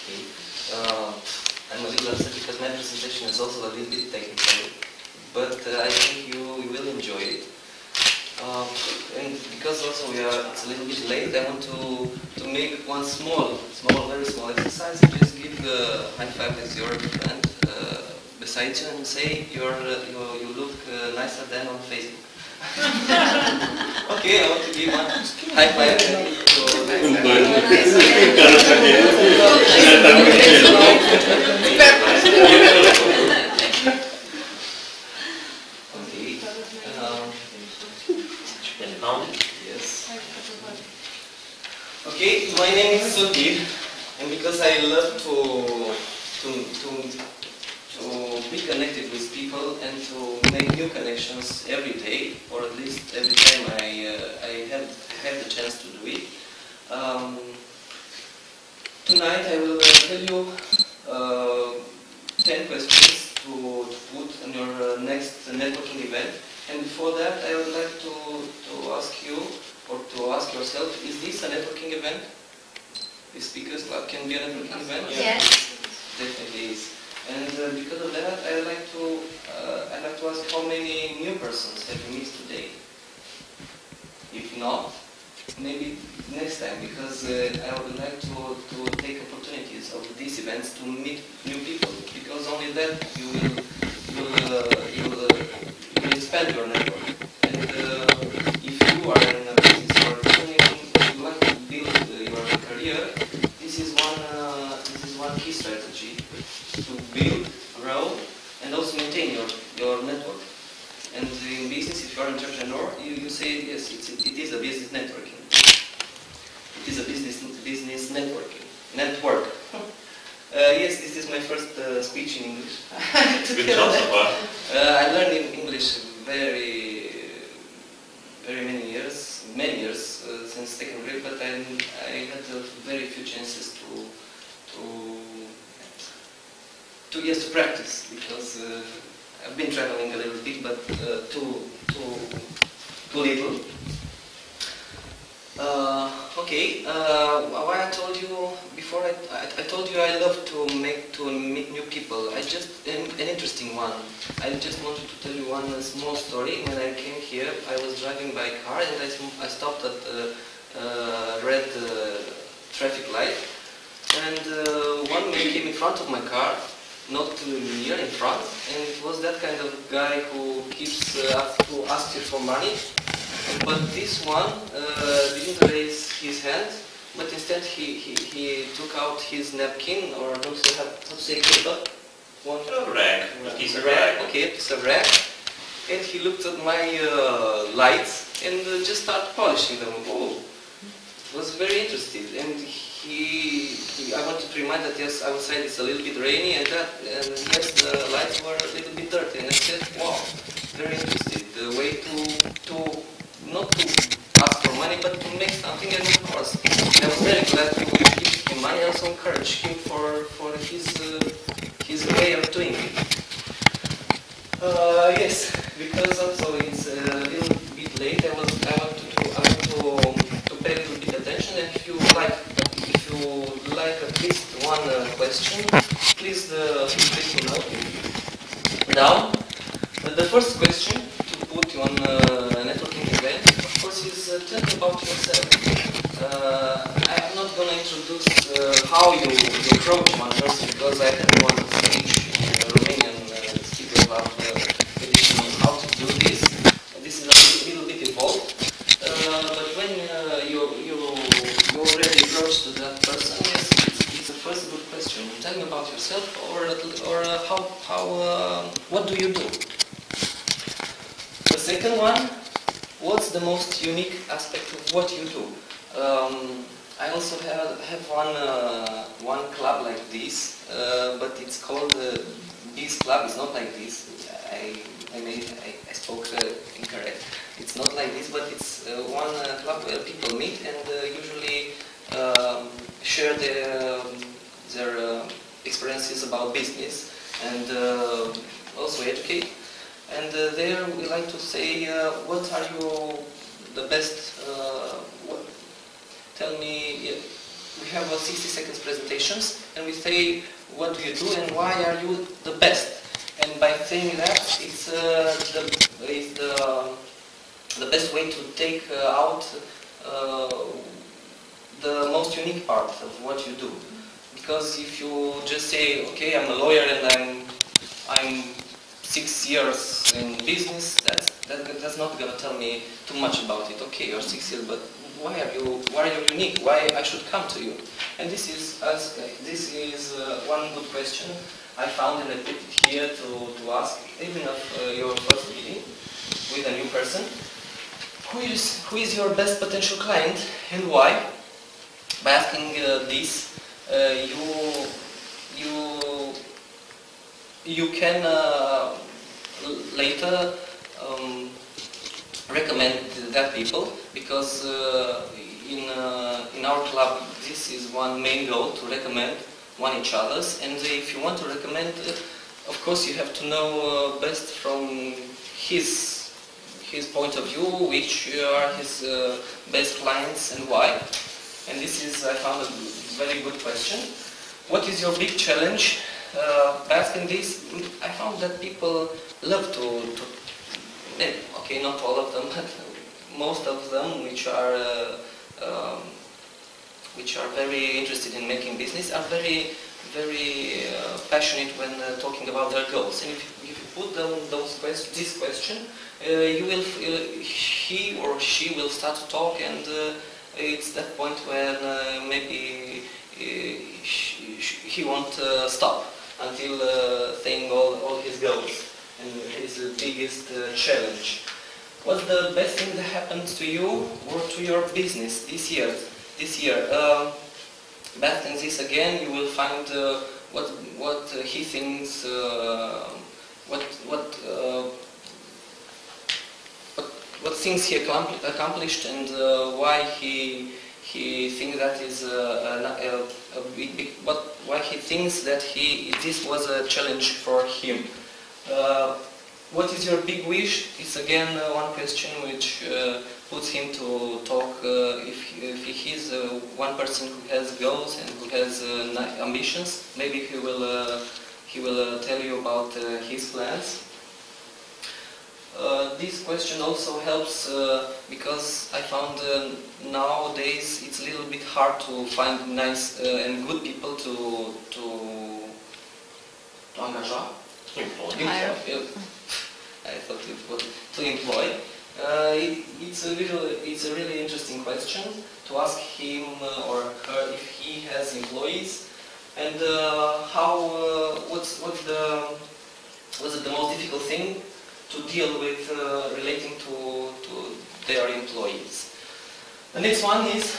Okay. I'm a little upset because my presentation is also a little bit technical, but I think you will enjoy it. And because also it's a little bit late, I want to make one very small exercise. Just give a high five with your friend beside you and say you look nicer than on Facebook. Okay, I want to give one high five Yes. Okay, my name is Sudhir, and because I love to be connected with people and to make new connections every day, or at least every time I have the chance to do it. Tonight I will tell you 10 questions to put on your next networking event. And before that, I would like to ask you, or to ask yourself, is this a networking event? The Speakers Club can be a networking event? Yes. Definitely is. And because of that, I'd like to ask how many new persons have you met today? If not, maybe next time, because I would like to take opportunities of these events to meet new people, because only that you will expand your network. And if you are in a business or even if you want to build your career, this is one key strategy to build, grow, and also maintain your network. And in business, if you are an entrepreneur, you say yes, it is a business networking. It is a business networking network. Yes, this is my first speech in English. Good job so far. I learned in English very many years since second grade, but I had very few chances to practice, because I've been traveling a little bit, but too little. Okay, why I told you before, I told you I love to meet new people. An interesting one. I just wanted to tell you one small story. When I came here, I was driving by car and I stopped at the red traffic light, and one man came in front of my car, not near in front, and it was that kind of guy who keeps who asks you for money. But this one didn't raise his hand, but instead he took out his napkin, or how to say kebab? A rag. A piece of rag. rag. Okay, a piece of rag. And he looked at my lights and just started polishing them. Oh, was very interested. And I wanted to remind that yes, outside it's a little bit rainy, and yes, the lights were a little bit dirty. And I said, wow, very interested. The way to not to ask for money, but to make something, and of course, I was very glad to give him money, and also encourage him for his way of doing it. Yes, because also it's a little bit late. I want to pay a little bit attention, and if you like at least one question, please feel free to note down. The first question to put you on a networking event, of course, is tell me about yourself. I'm not going to introduce how you approach one person, because I had one speech in a Romanian speaker about edition on how to do this. This is a little bit involved, but when you already approach to that person, yes, it's a first good question. Tell me about yourself, or what do you do? The second one, what's the most unique aspect of what you do? I also have one club like this, but it's called Bees Club. It's not like this. I spoke incorrect. It's not like this, but it's one club where people meet and usually share their experiences about business, and also educate. And there we like to say, what are you the best, tell me, we have a 60 seconds presentations, and we say what do you do and why are you the best. And by saying that, it's the best way to take out the most unique part of what you do. Because if you just say, okay, I'm a lawyer and I'm 6 years in business, that's not going to tell me too much about it. Okay, you're 6 years, but why are you unique? Why I should come to you? And this is one good question I found, and I put it here to ask even of your first meeting with a new person. Who is your best potential client and why? By asking this, you can later recommend that people, because in our club this is one main goal, to recommend one each other's. And if you want to recommend, of course you have to know best from his point of view, which are his best clients and why. And this is, I found, a very good question. What is your big challenge? By asking this, I found that people love to okay, not all of them, but most of them, which are very interested in making business, are very passionate when talking about their goals. And if you put down this question, he or she will start to talk, and it's that point when maybe he won't stop until saying all his goals and his biggest challenge. What's the best thing that happened to you or to your business this year? Back in this again, you will find what he thinks, what things he accomplished, and why he thinks that is why he thinks that this was a challenge for him. What is your big wish? It's again one question which puts him to talk. If he's one person who has goals and who has ambitions, maybe he will tell you about his plans. This question also helps because I found nowadays it's a little bit hard to find nice and good people to engage. Hire. I thought it was to employ. It's a really interesting question to ask him or her if he has employees, and what's the most difficult thing to deal with relating to their employees. The next one is,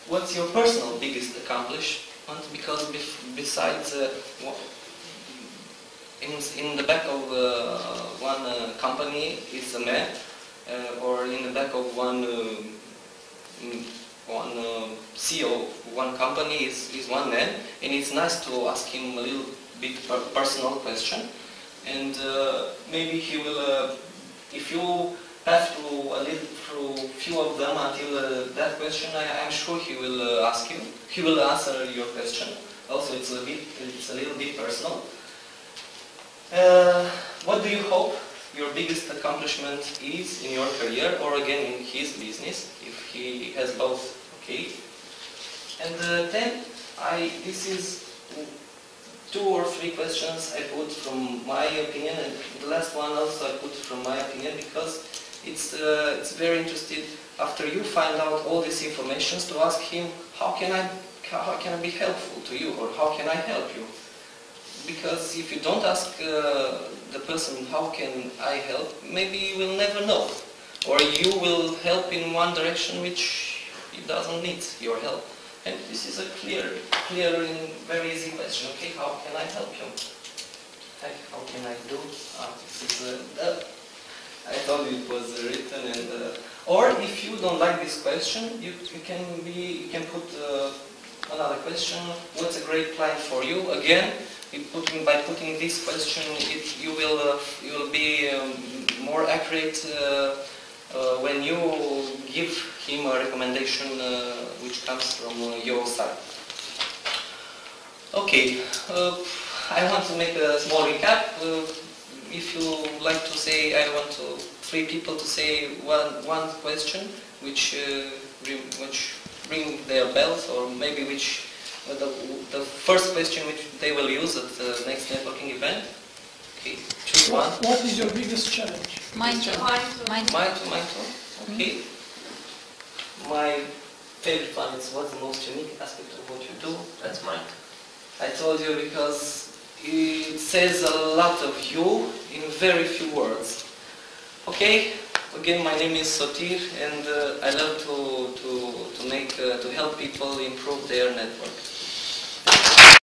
what's your personal biggest accomplishment? Because besides in the back of one company is a man, or in the back of one CEO of one company is one man, and it's nice to ask him a little bit personal question. And maybe he will, if you pass through few of them until that question, I'm sure he will ask you. He will answer your question. Also, it's a little bit personal. What do you hope your biggest accomplishment is in your career, or again in his business, if he has both? Okay. And then this is 2 or 3 questions I put from my opinion, and the last one also I put from my opinion, because it's very interesting after you find out all this information to ask him, how can I be helpful to you, or how can I help you? Because if you don't ask the person, how can I help, maybe you will never know, or you will help in one direction which it doesn't need your help. And this is a clear and very easy question. Okay, how can I help you? How can I do? I thought it was written, and or if you don't like this question, you can put another question. What's a great client for you? Again, by putting this question, you will be more accurate when you give him a recommendation which comes from your side. Okay, I want to make a small recap. If you like to say, I want three people to say one question which ring their bells, or maybe which the first question which they will use at the next networking event. Okay, choose one. What is your biggest challenge? Mine too. Mine too. Okay. My favorite one is what's the most unique aspect of what you do. That's mine. I told you because it says a lot of you in very few words. Okay, again my name is Sotir, and I love to help people improve their network.